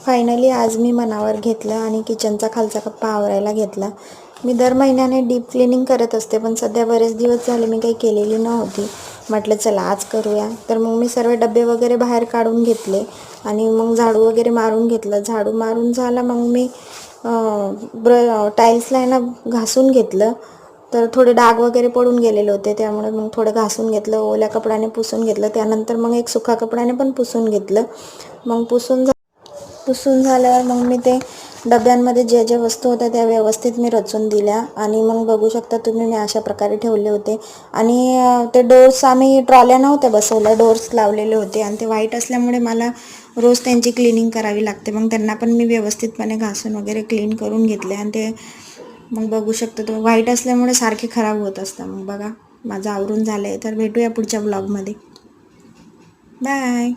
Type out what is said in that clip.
Finally आज मी मनावर घेतलं आणि किचनचा खालचा कप्पा आवरायला घेतला. मी दर महिन्याने डीप क्लिनिंग करत असते, पण सध्या बरेच दिवस झाले मी काही केलेली नव्हती. म्हटलं चला आज करूया. तर मग मी सर्व डबे वगैरे बाहेर काढून घेतले आणि मग झाडू वगैरे मारून घेतलं. झाडू मारून झाला मग मी टाईल्सला ना घासून घेतलं. तर थोडे डाग वगैरे पडून गेलेले होते, त्यामुळे मग थोडं घासून घेतलं, ओल्या कपड्याने पुसून घेतलं. त्यानंतर मग एक सुका कपड्याने पण पुसून घेतलं. मग पुसून झाल्यावर मग मी ते डब्यांमध्ये जे जे वस्तू होत्या त्या व्यवस्थित मी रचून दिल्या आणि मग बघू शकता तुम्ही मी अशा प्रकारे ठेवले होते. आणि ते डोर्स आम्ही ट्रॉल्या नव्हत्या बसवल्या, डोर्स लावलेले होते आणि ते व्हाईट असल्यामुळे मला रोज त्यांची क्लिनिंग करावी लागते. मग त्यांना पण मी व्यवस्थितपणे घासून वगैरे क्लीन करून घेतले आणि ते मग बघू शकता तुम्ही व्हाईट असल्यामुळे सारखे खराब होत असतात. मग बघा माझं आवरून झालं आहे. तर भेटूया पुढच्या ब्लॉगमध्ये. बाय.